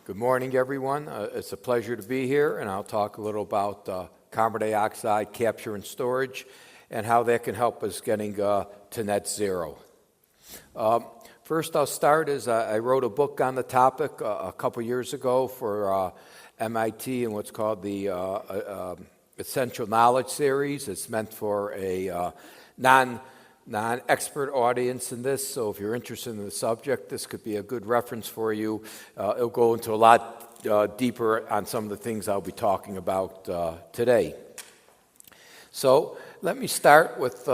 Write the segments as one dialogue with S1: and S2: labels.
S1: Good morning, everyone. It's a pleasure to be here, and I'll talk a little about carbon dioxide capture and storage and how that can help us getting to net zero. First, I'll start is I wrote a book on the topic a couple years ago for MIT in what's called the Essential Knowledge Series. It's meant for a non-expert audience in this, so if you're interested in the subject, this could be a good reference for you. It'll go into a lot deeper on some of the things I'll be talking about today. So let me start with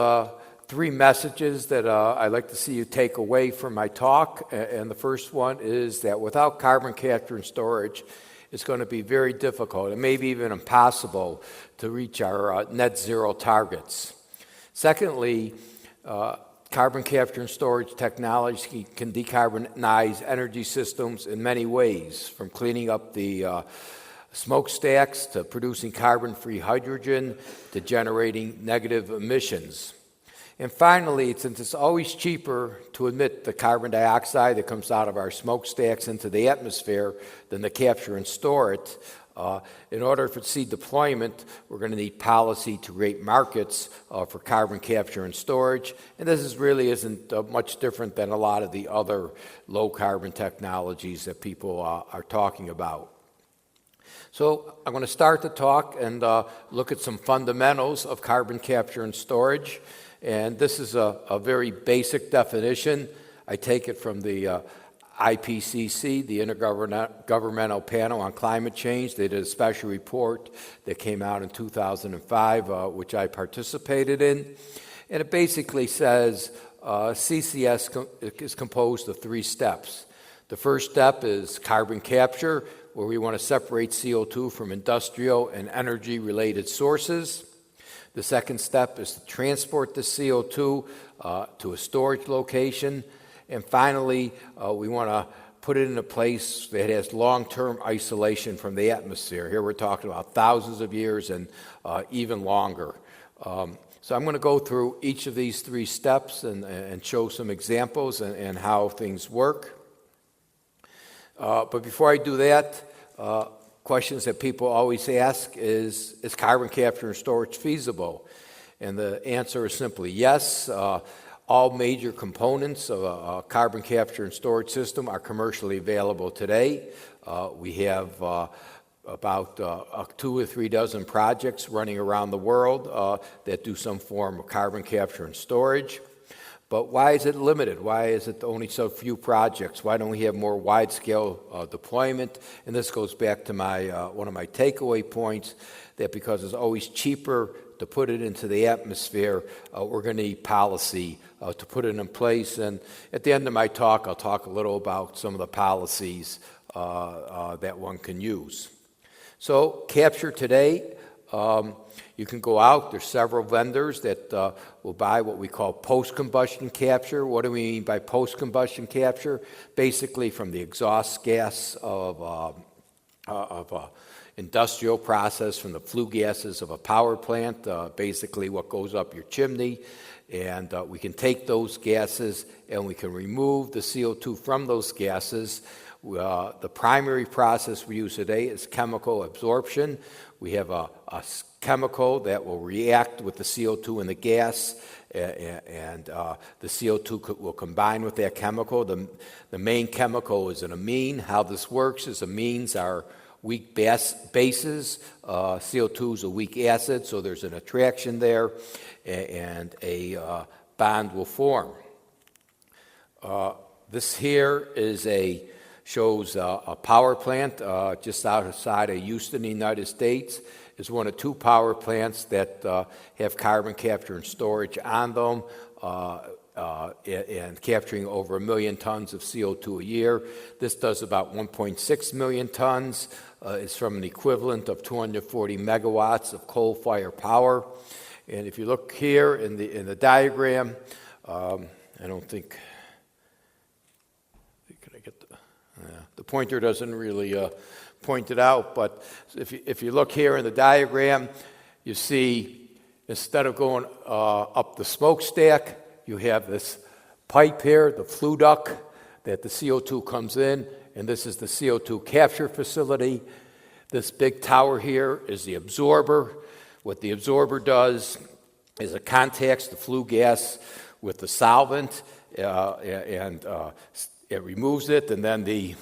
S1: three messages that I'd like to see you take away from my talk. And the first one is that without carbon capture and storage, it's going to be very difficult and maybe even impossible to reach our net zero targets. Secondly, carbon capture and storage technology can decarbonize energy systems in many ways, from cleaning up the smokestacks to producing carbon-free hydrogen to generating negative emissions. And finally, since it's always cheaper to emit the carbon dioxide that comes out of our smokestacks into the atmosphere than to capture and store it, in order to see deployment, we're going to need policy to create markets for carbon capture and storage. And this isn't much different than a lot of the other low-carbon technologies that people are talking about. So I'm going to start the talk and look at some fundamentals of carbon capture and storage. And this is a very basic definition. I take it from the IPCC, the Intergovernmental Panel on Climate Change. They did a special report that came out in 2005, which I participated in. And it basically says CCS is composed of three steps. The first step is carbon capture, where we want to separate CO2 from industrial and energy-related sources. The second step is to transport the CO2 to a storage location. And finally, we want to put it in a place that has long-term isolation from the atmosphere. Here we're talking about thousands of years and even longer. So I'm going to go through each of these three steps and show some examples and how things work. But before I do that, questions that people always ask is carbon capture and storage feasible? And the answer is simply yes. All major components of a carbon capture and storage system are commercially available today. We have about 2 or 3 dozen projects running around the world that do some form of carbon capture and storage. But why is it limited? Why is it only so few projects? Why don't we have more wide-scale deployment? And this goes back to one of my takeaway points, that because it's always cheaper to put it into the atmosphere, we're going to need policy to put it in place. And at the end of my talk, I'll talk a little about some of the policies that one can use. So capture today, you can go out. There's several vendors that will buy what we call post-combustion capture. What do we mean by post-combustion capture? Basically from the exhaust gas of industrial process, from the flue gases of a power plant, basically what goes up your chimney. And we can take those gases and we can remove the CO2 from those gases. The primary process we use today is chemical absorption. We have a chemical that will react with the CO2 in the gas, and the CO2 will combine with that chemical. The main chemical is an amine. How this works is amines are weak bases. CO2 is a weak acid, so there's an attraction there, and a bond will form. This here shows a power plant just outside of Houston, the United States. It's one of 2 power plants that have carbon capture and storage on them and capturing over 1 million tons of CO2 a year. This does about 1.6 million tons. It's from an equivalent of 240 megawatts of coal-fired power. And if you look here in the diagram, I don't think... the pointer doesn't really point it out, but if you look here in the diagram, you see instead of going up the smokestack, you have this pipe here, the flue duct, that the CO2 comes in, and this is the CO2 capture facility. This big tower here is the absorber. What the absorber does is it contacts the flue gas with the solvent, and it removes it, and then the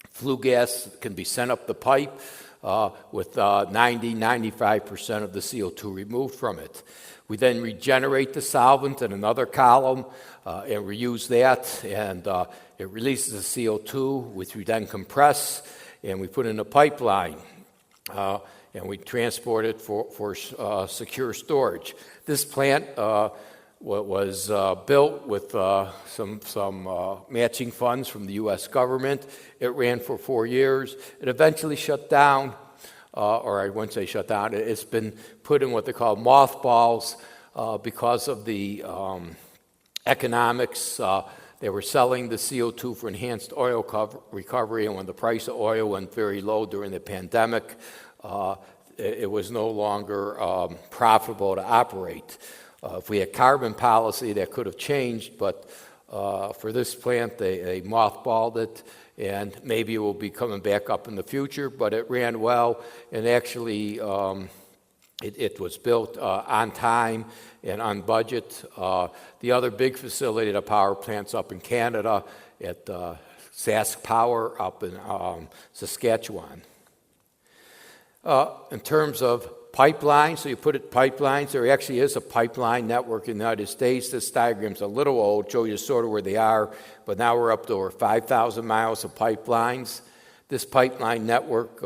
S1: flue gas can be sent up the pipe with 90-95% of the CO2 removed from it. We then regenerate the solvent in another column and reuse that, and it releases the CO2, which we then compress, and we put in a pipeline, and we transport it for secure storage. This plant was built with some matching funds from the U.S. government. It ran for 4 years. It eventually shut down, or I wouldn't say shut down. It's been put in what they call mothballs because of the economics. They were selling the CO2 for enhanced oil recovery, and when the price of oil went very low during the pandemic, it was no longer profitable to operate. If we had carbon policy, that could have changed, but for this plant, they mothballed it, and maybe it will be coming back up in the future, but it ran well, and actually it was built on time and on budget. The other big facility, the power plant's up in Canada at Sask Power up in Saskatchewan. In terms of pipelines, so you put it pipelines, there actually is a pipeline network in the United States. This diagram's a little old, show you sort of where they are, but now we're up to over 5,000 miles of pipelines. This pipeline network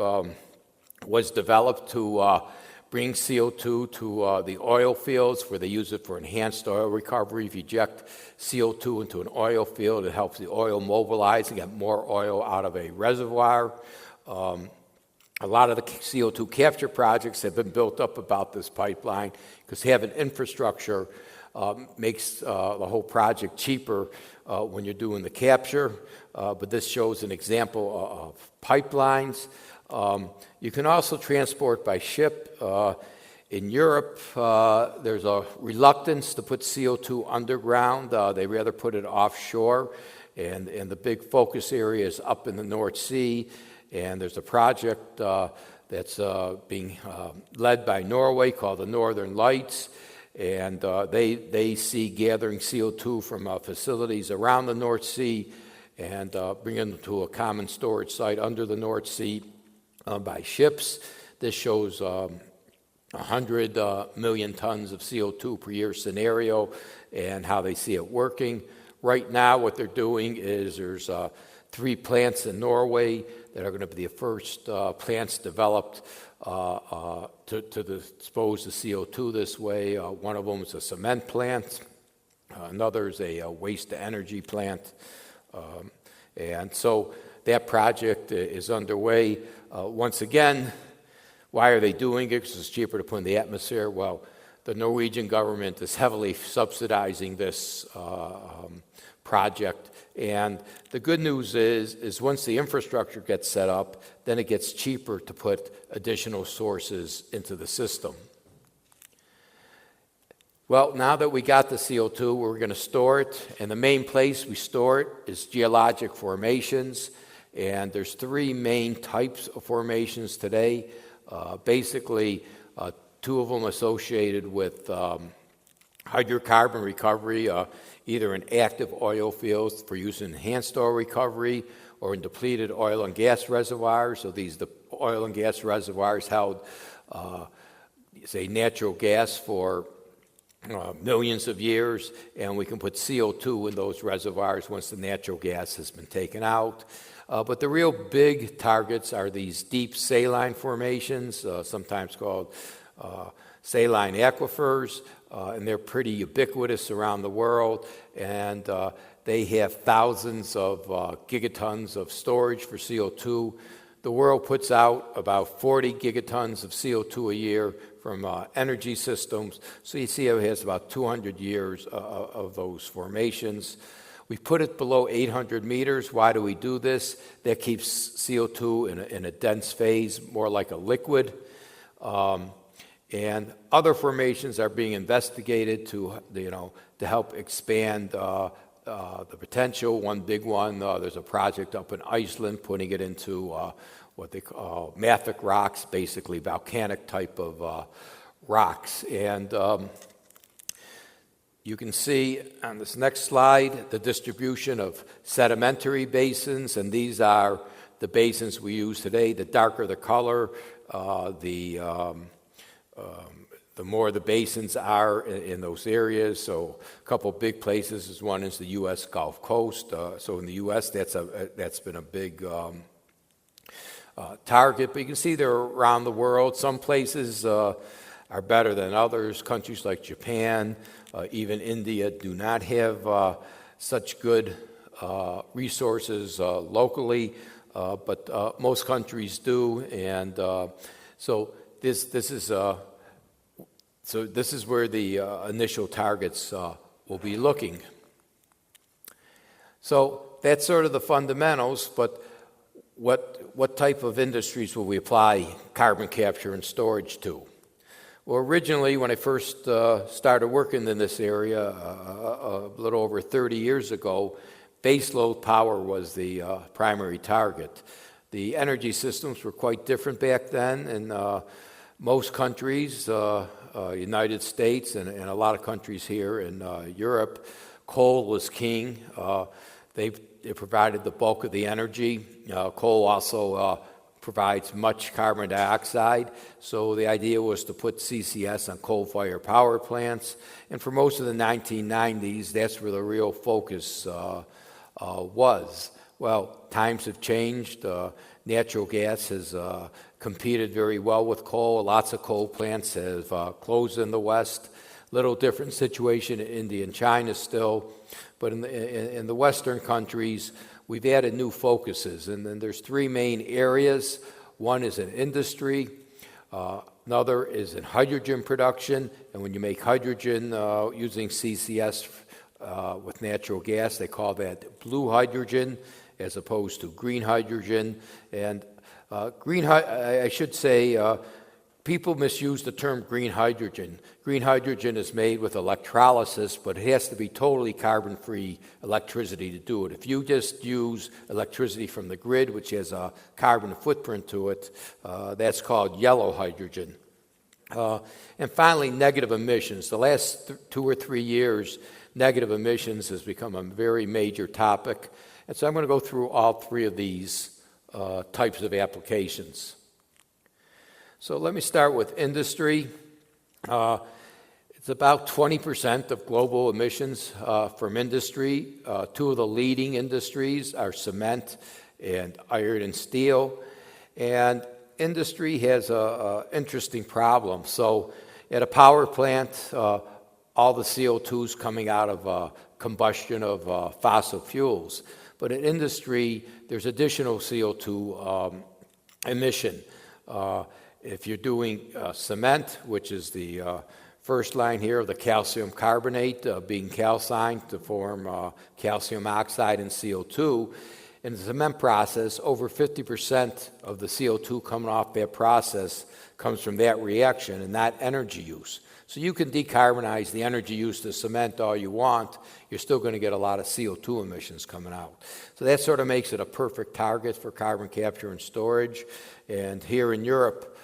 S1: was developed to bring CO2 to the oil fields where they use it for enhanced oil recovery. If you inject CO2 into an oil field, it helps the oil mobilize and get more oil out of a reservoir. A lot of the CO2 capture projects have been built up about this pipeline because having infrastructure makes the whole project cheaper when you're doing the capture. But this shows an example of pipelines. You can also transport by ship. In Europe, there's a reluctance to put CO2 underground. They rather put it offshore. And the big focus area is up in the North Sea. And there's a project that's being led by Norway called the Northern Lights. And they see gathering CO2 from facilities around the North Sea and bringing them to a common storage site under the North Sea by ships. This shows 100 million tons of CO2 per year scenario and how they see it working. Right now, what they're doing is there's 3 plants in Norway that are going to be the first plants developed to dispose the CO2 this way. One of them is a cement plant. Another is a waste-to-energy plant. And so that project is underway. Once again, why are they doing it? Because it's cheaper to put in the atmosphere. Well, the Norwegian government is heavily subsidizing this project. And the good news is once the infrastructure gets set up, then it gets cheaper to put additional sources into the system. Well, now that we got the CO2, we're going to store it. And the main place we store it is geologic formations. And there's 3 main types of formations today. Basically, 2 of them associated with hydrocarbon recovery, either in active oil fields for use in enhanced oil recovery or in depleted oil and gas reservoirs. So the oil and gas reservoirs held, say, natural gas for millions of years, and we can put CO2 in those reservoirs once the natural gas has been taken out. But the real big targets are these deep saline formations, sometimes called saline aquifers, and they're pretty ubiquitous around the world, and they have thousands of gigatons of storage for CO2. The world puts out about 40 gigatons of CO2 a year from energy systems, so you see it has about 200 years of those formations. We put it below 800 meters. Why do we do this? That keeps CO2 in a dense phase, more like a liquid. And other formations are being investigated to help expand the potential. One big one, there's a project up in Iceland putting it into what they call mafic rocks, basically volcanic type of rocks. And you can see on this next slide the distribution of sedimentary basins, and these are the basins we use today. The darker the color, the more the basins are in those areas. So a couple big places is one is the U.S. Gulf Coast. So in the U.S., that's been a big target. But you can see they're around the world. Some places are better than others. Countries like Japan, even India, do not have such good resources locally, but most countries do. And so this is where the initial targets will be looking. So that's sort of the fundamentals, but what type of industries will we apply carbon capture and storage to? Well, originally, when I first started working in this area a little over 30 years ago, baseload power was the primary target. The energy systems were quite different back then. In most countries, United States and a lot of countries here in Europe, coal was king. They provided the bulk of the energy. Coal also provides much carbon dioxide, so the idea was to put CCS on coal-fired power plants. And for most of the 1990s, that's where the real focus was. Well, times have changed. Natural gas has competed very well with coal. Lots of coal plants have closed in the West. Little different situation in India and China still. But in the Western countries, we've added new focuses. And then there's three main areas. One is in industry. Another is in hydrogen production. And when you make hydrogen using CCS with natural gas, they call that blue hydrogen as opposed to green hydrogen. And I should say, people misuse the term green hydrogen. Green hydrogen is made with electrolysis, but it has to be totally carbon-free electricity to do it. If you just use electricity from the grid, which has a carbon footprint to it, that's called yellow hydrogen. And finally, negative emissions. The last 2 or 3 years, negative emissions has become a very major topic. And so I'm going to go through all three of these types of applications. So let me start with industry. It's about 20% of global emissions from industry. Two of the leading industries are cement and iron and steel. And industry has an interesting problem. So at a power plant, all the CO2 is coming out of combustion of fossil fuels. But in industry, there's additional CO2 emission. If you're doing cement, which is the first line here of the calcium carbonate being calcined to form calcium oxide and CO2, in the cement process, over 50% of the CO2 coming off that process comes from that reaction and not energy use. So you can decarbonize the energy use to cement all you want, you're still going to get a lot of CO2 emissions coming out. So that sort of makes it a perfect target for carbon capture and storage. And here in Europe,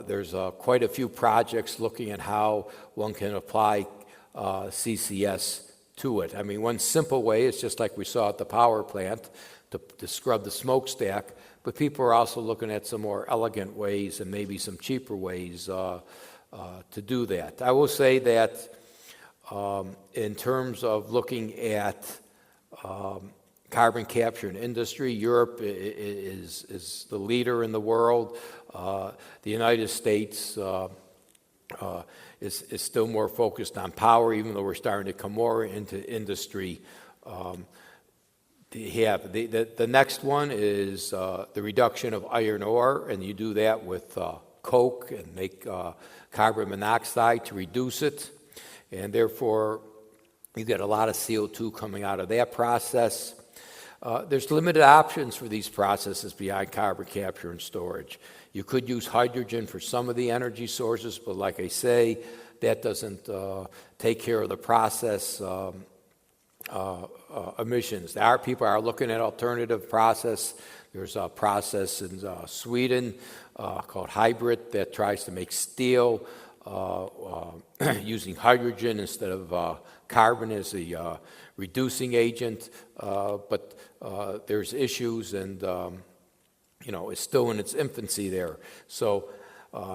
S1: there's quite a few projects looking at how one can apply CCS to it. I mean, one simple way is just like we saw at the power plant to scrub the smokestack, but people are also looking at some more elegant ways and maybe some cheaper ways to do that. I will say that in terms of looking at carbon capture in industry, Europe is the leader in the world. The United States is still more focused on power, even though we're starting to come more into industry. The next one is the reduction of iron ore, and you do that with coke and make carbon monoxide to reduce it, and therefore you get a lot of CO2 coming out of that process. There's limited options for these processes beyond carbon capture and storage. You could use hydrogen for some of the energy sources, but like I say, that doesn't take care of the process emissions. People are looking at alternative process. There's a process in Sweden called hybrid that tries to make steel using hydrogen instead of carbon as a reducing agent. But there's issues, and it's still in its infancy there. So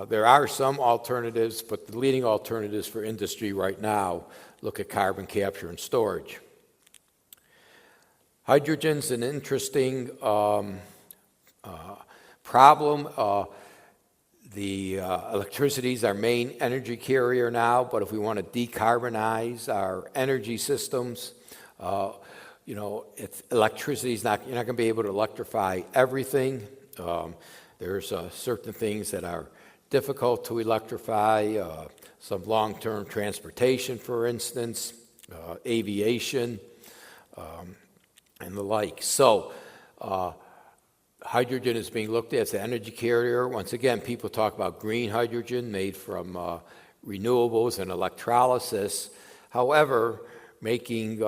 S1: there are some alternatives, but the leading alternatives for industry right now look at carbon capture and storage. Hydrogen's an interesting problem. Electricity is our main energy carrier now, but if we want to decarbonize our energy systems, electricity is not. You're not going to be able to electrify everything. There's certain things that are difficult to electrify. Some long-term transportation, for instance, aviation, and the like. So, hydrogen is being looked at as an energy carrier. Once again, people talk about green hydrogen made from renewables and electrolysis. However, making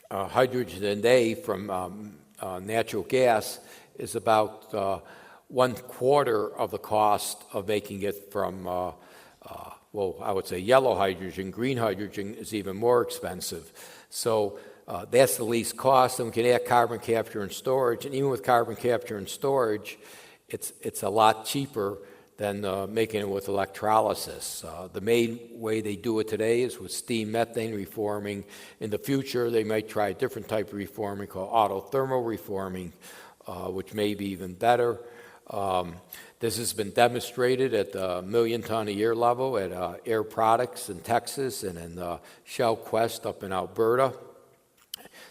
S1: hydrogen today from natural gas is about 1/4 of the cost of making it from, I would say yellow hydrogen. Green hydrogen is even more expensive. So that's the least cost, and we can add carbon capture and storage. And even with carbon capture and storage, it's a lot cheaper than making it with electrolysis. The main way they do it today is with steam methane reforming. In the future, they might try a different type of reforming called autothermal reforming, which may be even better. This has been demonstrated at the million-ton-a-year level at Air Products in Texas and in Shell Quest up in Alberta.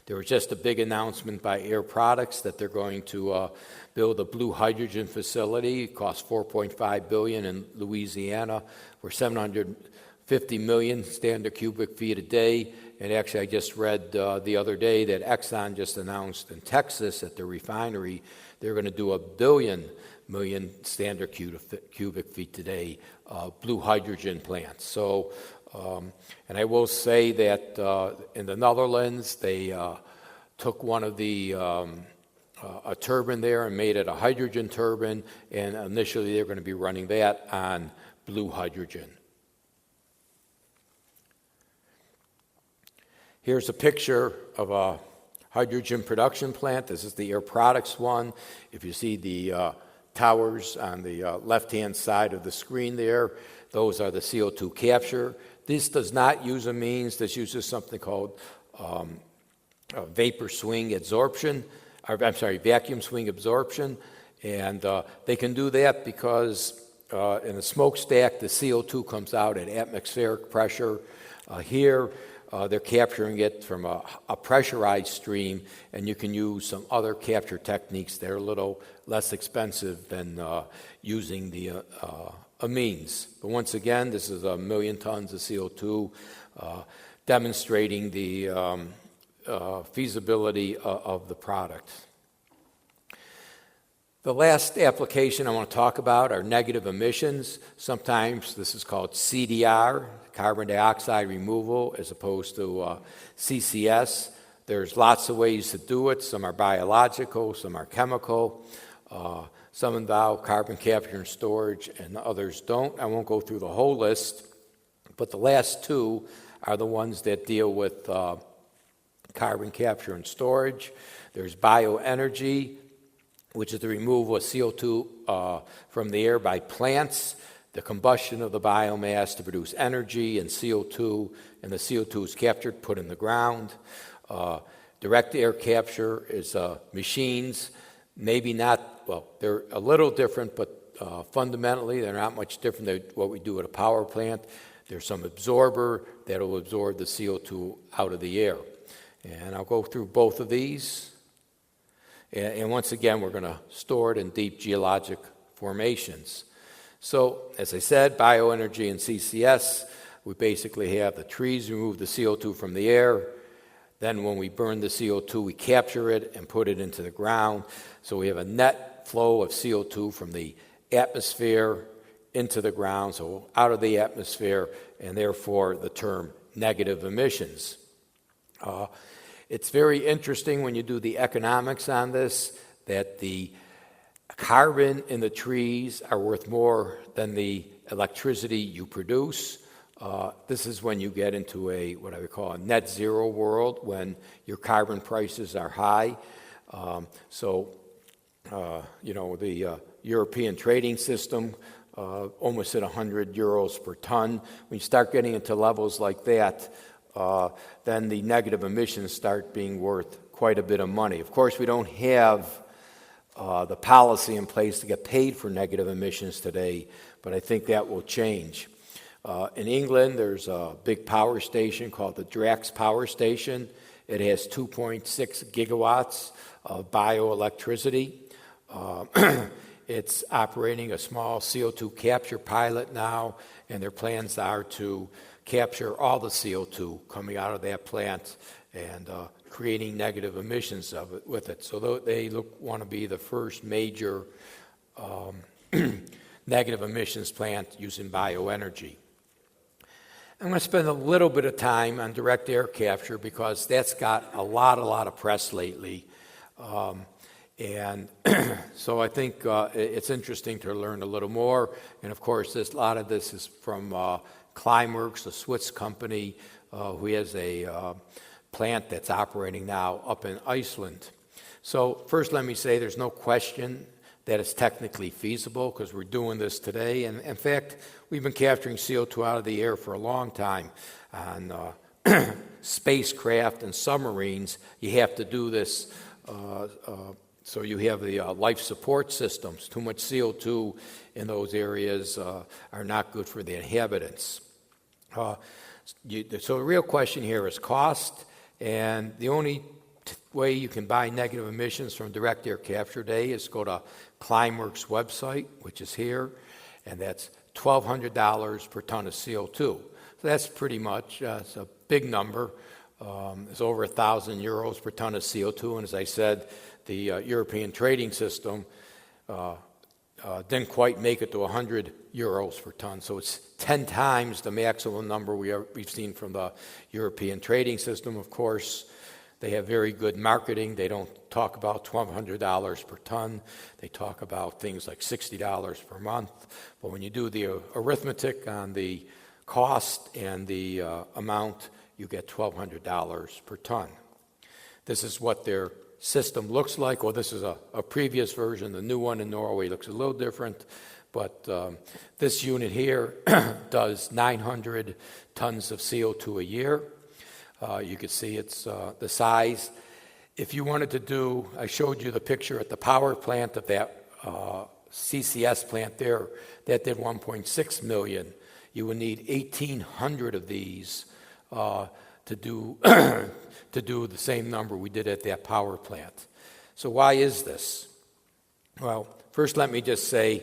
S1: There was just a big announcement by Air Products that they're going to build a blue hydrogen facility. It costs $4.5 billion in Louisiana for 750 million standard cubic feet a day. And actually, I just read the other day that Exxon just announced in Texas at their refinery they're going to do 1 million standard cubic feet a day blue hydrogen plants. So, and I will say that in the Netherlands, they took one of the a turbine there and made it a hydrogen turbine, and initially they're going to be running that on blue hydrogen. Here's a picture of a hydrogen production plant. This is the Air Products one. If you see the towers on the left-hand side of the screen there, those are the CO2 capture. This does not use amines. This uses something called vacuum swing absorption. And they can do that because in a smokestack, the CO2 comes out at atmospheric pressure. Here, they're capturing it from a pressurized stream, and you can use some other capture techniques that are a little less expensive than using the amines. But once again, this is 1 million tons of CO2, demonstrating the feasibility of the product. The last application I want to talk about are negative emissions. Sometimes this is called CDR, carbon dioxide removal, as opposed to CCS. There's lots of ways to do it. Some are biological, some are chemical. Some involve carbon capture and storage, and others don't. I won't go through the whole list, but the last two are the ones that deal with carbon capture and storage. There's bioenergy, which is the removal of CO2 from the air by plants, the combustion of the biomass to produce energy and CO2, and the CO2 is captured, put in the ground. Direct air capture is machines, maybe not, well, they're a little different, but fundamentally they're not much different than what we do at a power plant. There's some absorber that will absorb the CO2 out of the air. And I'll go through both of these. And once again, we're going to store it in deep geologic formations. So, as I said, bioenergy and CCS, we basically have the trees remove the CO2 from the air. Then when we burn the CO2, we capture it and put it into the ground. So we have a net flow of CO2 from the atmosphere into the ground, so out of the atmosphere, and therefore the term negative emissions. It's very interesting when you do the economics on this that the carbon in the trees are worth more than the electricity you produce. This is when you get into what I would call a net zero world, when your carbon prices are high. The European trading system almost at 100 euros per ton. When you start getting into levels like that, then the negative emissions start being worth quite a bit of money. Of course, we don't have the policy in place to get paid for negative emissions today, but I think that will change. In England, there's a big power station called the Drax Power Station. It has 2.6 gigawatts of bioelectricity. It's operating a small CO2 capture pilot now, and their plans are to capture all the CO2 coming out of that plant and creating negative emissions with it. So they want to be the first major negative emissions plant using bioenergy. I'm going to spend a little bit of time on direct air capture because that's got a lot of press lately. And so I think it's interesting to learn a little more. And of course, a lot of this is from Climeworks, a Swiss company who has a plant that's operating now up in Iceland. So first let me say there's no question that it's technically feasible because we're doing this today. And in fact, we've been capturing CO2 out of the air for a long time. On spacecraft and submarines, you have to do this so you have the life support systems. Too much CO2 in those areas are not good for the inhabitants. So the real question here is cost, and the only way you can buy negative emissions from direct air capture today is go to Climeworks website, which is here, and that's $1,200 per ton of CO2. So that's pretty much, it's a big number. It's over 1,000 euros per ton of CO2, and as I said, the European trading system didn't quite make it to 100 euros per ton, so it's 10 times the maximum number we've seen from the European trading system. Of course, they have very good marketing. They don't talk about $1,200 per ton. They talk about things like $60 per month. But when you do the arithmetic on the cost and the amount, you get $1,200 per ton. This is what their system looks like. Well, this is a previous version. The new one in Norway looks a little different. But this unit here does 900 tons of CO2 a year. You can see it's the size. If you wanted to do, I showed you the picture at the power plant of that CCS plant there, that did 1.6 million. You would need 1,800 of these to do to do the same number we did at that power plant. So why is this? Well, first let me just say,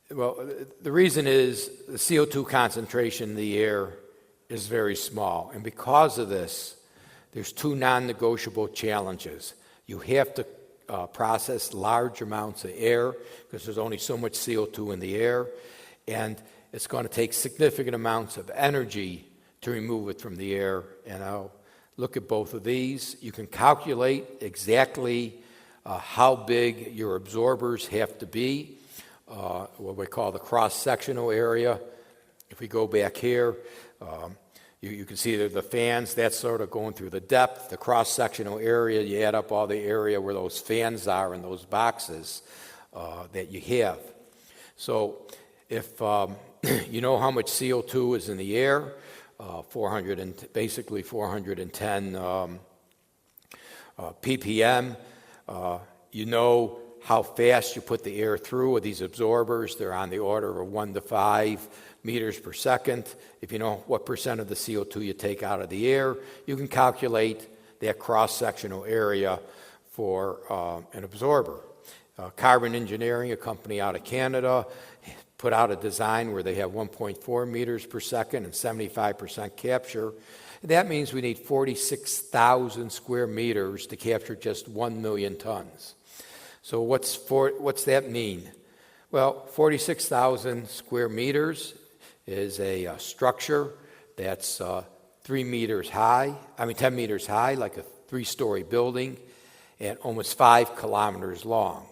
S1: the reason is the CO2 concentration in the air is very small. And because of this, there's two non-negotiable challenges. You have to process large amounts of air because there's only so much CO2 in the air, and it's going to take significant amounts of energy to remove it from the air. And I'll look at both of these. You can calculate exactly how big your absorbers have to be, what we call the cross-sectional area. If we go back here, you can see that the fans, that's sort of going through the depth, the cross-sectional area. You add up all the area where those fans are in those boxes that you have. So if you know how much CO2 is in the air, basically 410 ppm. You know how fast you put the air through with these absorbers. They're on the order of 1 to 5 meters per second. If you know what percent of the CO2 you take out of the air, you can calculate that cross-sectional area for an absorber. Carbon Engineering, a company out of Canada, put out a design where they have 1.4 meters per second and 75% capture. That means we need 46,000 square meters to capture just 1 million tons. So what's that mean? Well, 46,000 square meters is a structure that's 10 meters high, like a 3-story building, and almost 5 kilometers long.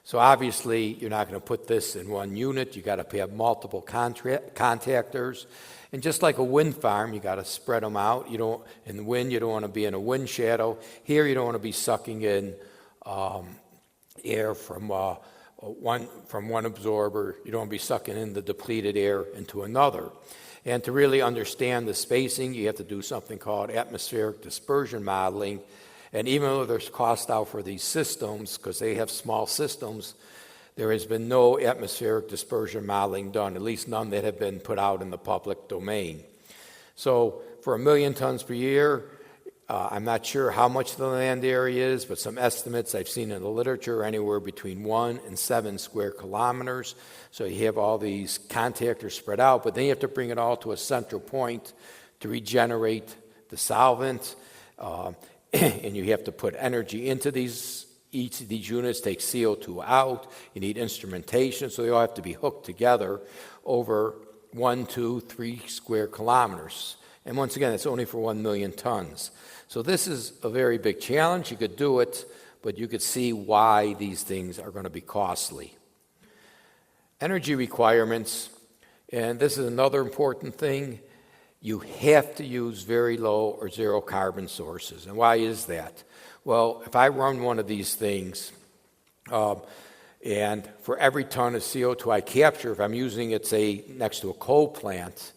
S1: So obviously, you're not going to put this in one unit. You got to have multiple contactors. And just like a wind farm, you got to spread them out. In the wind, you don't want to be in a wind shadow. Here, you don't want to be sucking in air from one absorber. You don't want to be sucking in the depleted air into another. And to really understand the spacing, you have to do something called atmospheric dispersion modeling. And even though there's cost out for these systems, because they have small systems, there has been no atmospheric dispersion modeling done, at least none that have been put out in the public domain. So for 1 million tons per year, I'm not sure how much the land area is, but some estimates I've seen in the literature are anywhere between 1 and 7 square kilometers. So you have all these contactors spread out, but then you have to bring it all to a central point to regenerate the solvent. And you have to put energy into each of these units, take CO2 out. You need instrumentation, so they all have to be hooked together over 1, 2, 3 square kilometers. And once again, it's only for 1 million tons. So this is a very big challenge. You could do it, but you could see why these things are going to be costly. Energy requirements, and this is another important thing. You have to use very low or zero carbon sources. And why is that? Well, if I run one of these things, and for every ton of CO2 I capture, if I'm using it, say, next to a coal plant,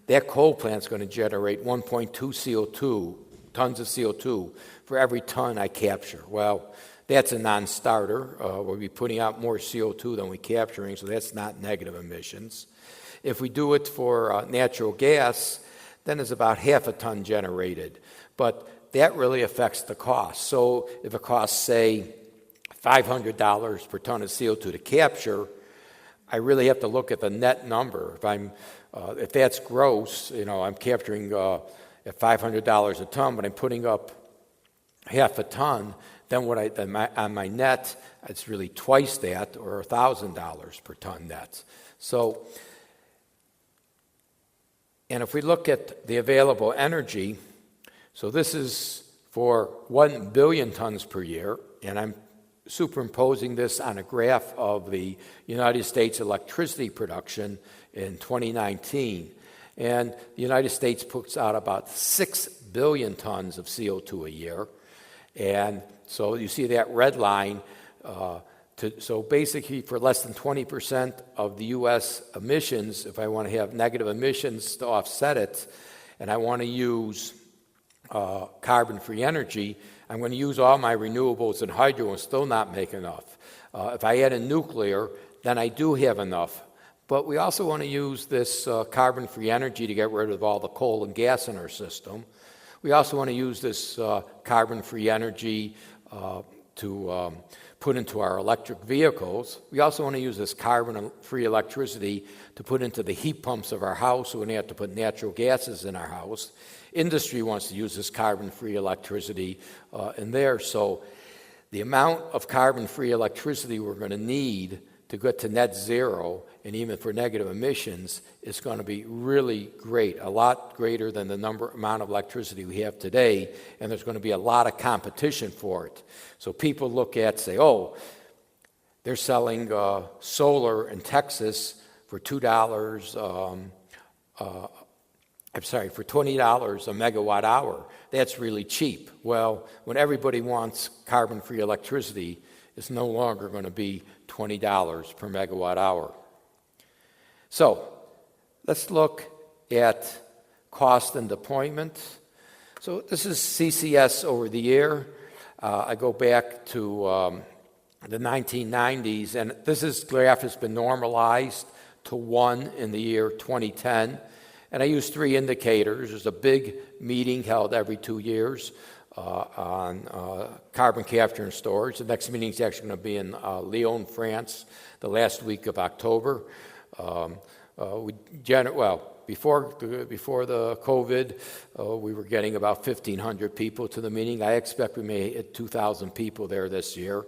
S1: that coal plant's going to generate 1.2 tons of CO2 for every ton I capture. Well, that's a non-starter. We'll be putting out more CO2 than we're capturing, so that's not negative emissions. If we do it for natural gas, then it's about half a ton generated. But that really affects the cost. So if it costs, say, $500 per ton of CO2 to capture, I really have to look at the net number. If that's gross, I'm capturing at $500 a ton, but I'm putting up half a ton, then on my net, it's really twice that, or $1,000 per ton net. So, and if we look at the available energy, so this is for 1 billion tons per year, and I'm superimposing this on a graph of the United States electricity production in 2019. And the United States puts out about 6 billion tons of CO2 a year. And so you see that red line. So basically, for less than 20% of the U.S. emissions, if I want to have negative emissions to offset it, and I want to use carbon-free energy, I'm going to use all my renewables and hydro and still not make enough. If I add in nuclear, then I do have enough. But we also want to use this carbon-free energy to get rid of all the coal and gas in our system. We also want to use this carbon-free energy to put into our electric vehicles. We also want to use this carbon-free electricity to put into the heat pumps of our house, so we don't have to put natural gases in our house. Industry wants to use this carbon-free electricity in there. So the amount of carbon-free electricity we're going to need to get to net zero, and even for negative emissions, is going to be really great, a lot greater than the amount of electricity we have today, and there's going to be a lot of competition for it. So people look at, say, oh, they're selling solar in Texas for $20 a megawatt hour. That's really cheap. Well, when everybody wants carbon-free electricity, it's no longer going to be $20 per megawatt hour. So let's look at cost and deployment. So this is CCS over the year. I go back to the 1990s, and this graph has been normalized to 1 in the year 2010. And I use 3 indicators. There's a big meeting held every 2 years on carbon capture and storage. The next meeting is actually going to be in Lyon, France, the last week of October. Before the COVID, we were getting about 1,500 people to the meeting. I expect we may hit 2,000 people there this year.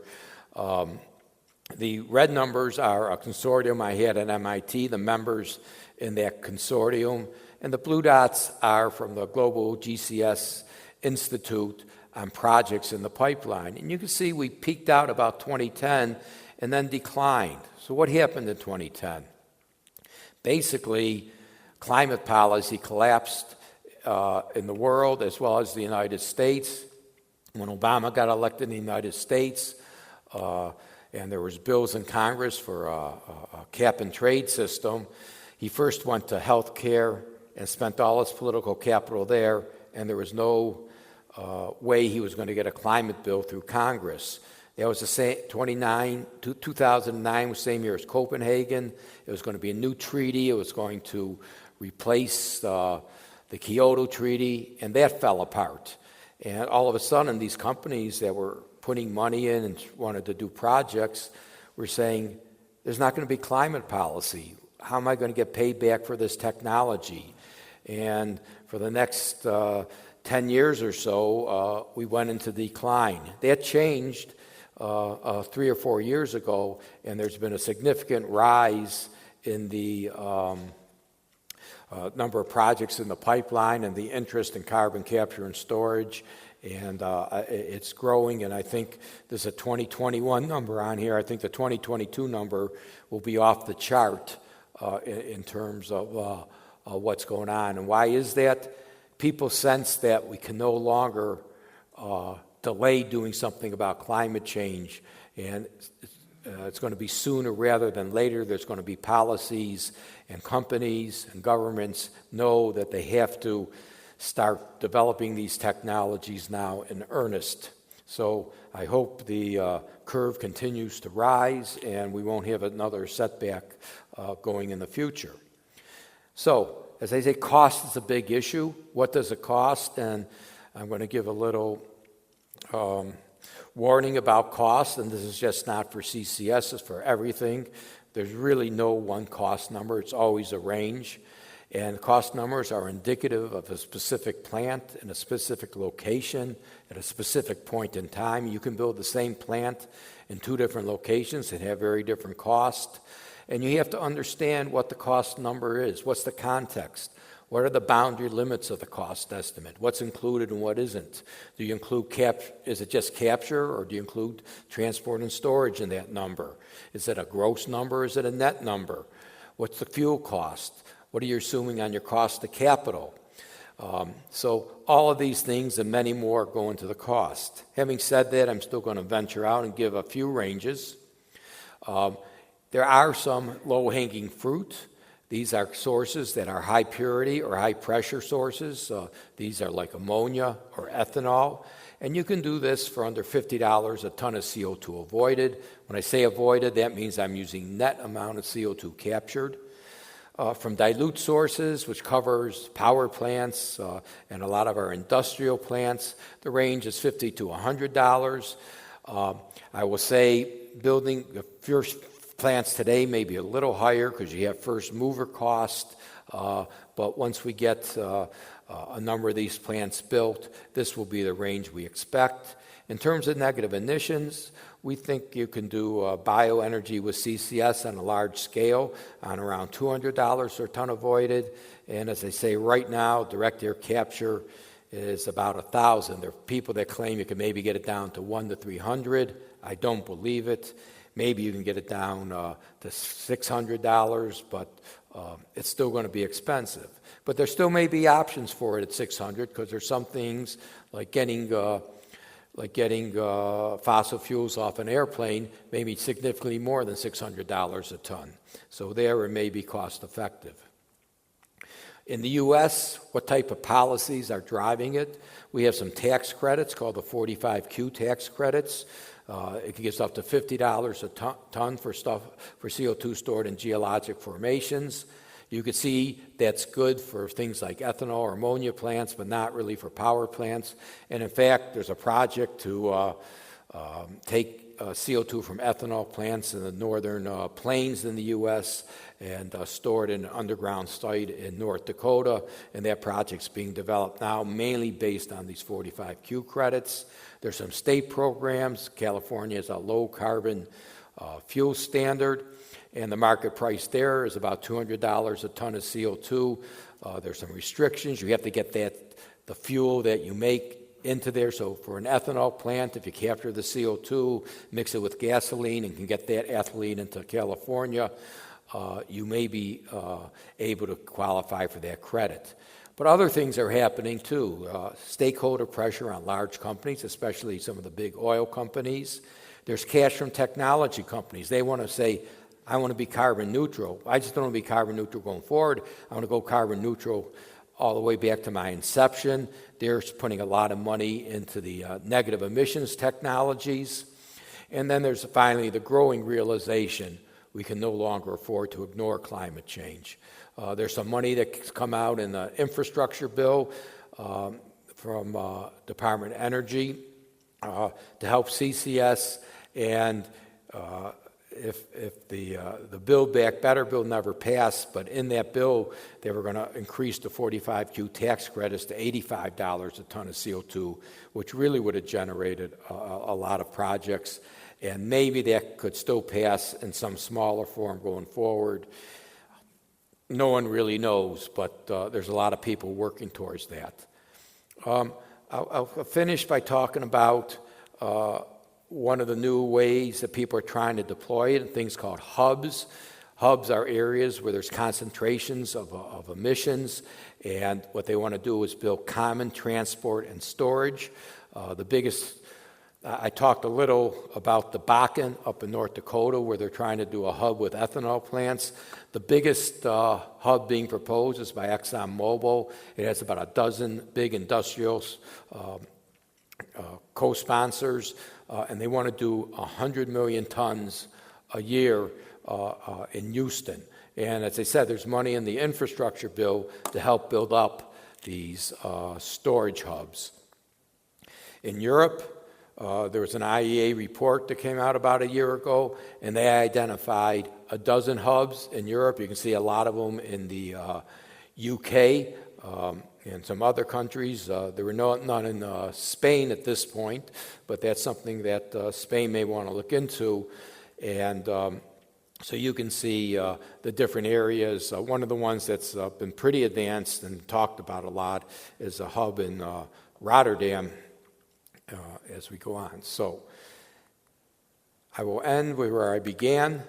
S1: The red numbers are a consortium I had at MIT, the members in that consortium, and the blue dots are from the Global GCS Institute on projects in the pipeline. And you can see we peaked out about 2010 and then declined. So what happened in 2010? Basically, climate policy collapsed in the world as well as the United States. When Obama got elected in the United States, and there was bills in Congress for a cap-and-trade system, he first went to health care and spent all his political capital there, and there was no way he was going to get a climate bill through Congress. That was the same, 2009 was the same year as Copenhagen. It was going to be a new treaty. It was going to replace the Kyoto Treaty, and that fell apart. And all of a sudden, these companies that were putting money in and wanted to do projects were saying, there's not going to be climate policy. How am I going to get paid back for this technology? And for the next 10 years or so, we went into decline. That changed 3 or 4 years ago, and there's been a significant rise in the number of projects in the pipeline and the interest in carbon capture and storage, and it's growing, and I think there's a 2021 number on here. I think the 2022 number will be off the chart in terms of what's going on. And why is that? People sense that we can no longer delay doing something about climate change, and it's going to be sooner rather than later. There's going to be policies, and companies and governments know that they have to start developing these technologies now in earnest. So I hope the curve continues to rise and we won't have another setback going in the future. So, as I say, cost is a big issue. What does it cost? And I'm going to give a little warning about cost, and this is just not for CCS, it's for everything. There's really no one cost number. It's always a range. And cost numbers are indicative of a specific plant in a specific location at a specific point in time. You can build the same plant in 2 different locations and have very different costs. And you have to understand what the cost number is. What's the context? What are the boundary limits of the cost estimate? What's included and what isn't? Do you include is it just capture, or do you include transport and storage in that number? Is it a gross number? Is it a net number? What's the fuel cost? What are you assuming on your cost of capital? So all of these things and many more go into the cost. Having said that, I'm still going to venture out and give a few ranges. There are some low-hanging fruit. These are sources that are high purity or high pressure sources. These are like ammonia or ethanol. And you can do this for under $50 a ton of CO2 avoided. When I say avoided, that means I'm using net amount of CO2 captured. From dilute sources, which covers power plants and a lot of our industrial plants, the range is $50 to $100. I will say building the first plants today may be a little higher because you have first mover cost, but once we get a number of these plants built, this will be the range we expect. In terms of negative emissions, we think you can do bioenergy with CCS on a large scale on around $200 per ton avoided. And as I say, right now, direct air capture is about $1,000. There are people that claim you can maybe get it down to $100 to $300. I don't believe it. Maybe you can get it down to $600, but it's still going to be expensive. But there still may be options for it at $600 because there's some things like getting fossil fuels off an airplane, maybe significantly more than $600 a ton. So there it may be cost effective. In the U.S., what type of policies are driving it? We have some tax credits called the 45Q tax credits. It gives up to $50 a ton for CO2 stored in geologic formations. You could see that's good for things like ethanol or ammonia plants, but not really for power plants. And in fact, there's a project to take CO2 from ethanol plants in the northern plains in the U.S. and store it in an underground site in North Dakota. And that project's being developed now, mainly based on these 45Q credits. There's some state programs. California has a low carbon fuel standard, and the market price there is about $200 a ton of CO2. There's some restrictions. You have to get the fuel that you make into there. So for an ethanol plant, if you capture the CO2, mix it with gasoline, and can get that ethylene into California, you may be able to qualify for that credit. But other things are happening too. Stakeholder pressure on large companies, especially some of the big oil companies. There's cash from technology companies. They want to say, I want to be carbon neutral. I just don't want to be carbon neutral going forward. I want to go carbon neutral all the way back to my inception. They're putting a lot of money into the negative emissions technologies. And then there's finally the growing realization we can no longer afford to ignore climate change. There's some money that's come out in the infrastructure bill from Department of Energy to help CCS, and if the Build Back Better bill never passed, but in that bill they were going to increase the 45Q tax credits to $85 a ton of CO2, which really would have generated a lot of projects, and maybe that could still pass in some smaller form going forward. No one really knows, but there's a lot of people working towards that. I'll finish by talking about one of the new ways that people are trying to deploy it, things called hubs. Hubs are areas where there's concentrations of emissions, and what they want to do is build common transport and storage. I talked a little about the Bakken up in North Dakota, where they're trying to do a hub with ethanol plants. The biggest hub being proposed is by ExxonMobil. It has about a dozen big industrials co-sponsors, and they want to do 100 million tons a year in Houston. And as I said, there's money in the infrastructure bill to help build up these storage hubs. In Europe, there was an IEA report that came out about a year ago, and they identified a dozen hubs in Europe. You can see a lot of them in the UK and some other countries. There were none in Spain at this point, but that's something that Spain may want to look into. And so you can see the different areas. One of the ones that's been pretty advanced and talked about a lot is a hub in Rotterdam as we go on. So I will end where I began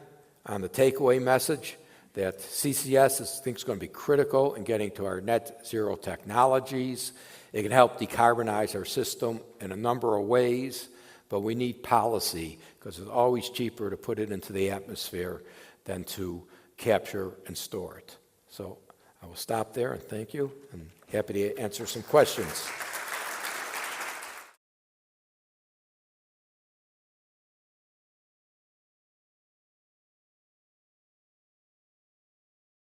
S1: on the takeaway message that CCS is going to be critical in getting to our net zero technologies. It can help decarbonize our system in a number of ways, but we need policy because it's always cheaper to put it into the atmosphere than to capture and store it. So I will stop there and thank you, and happy to answer some questions.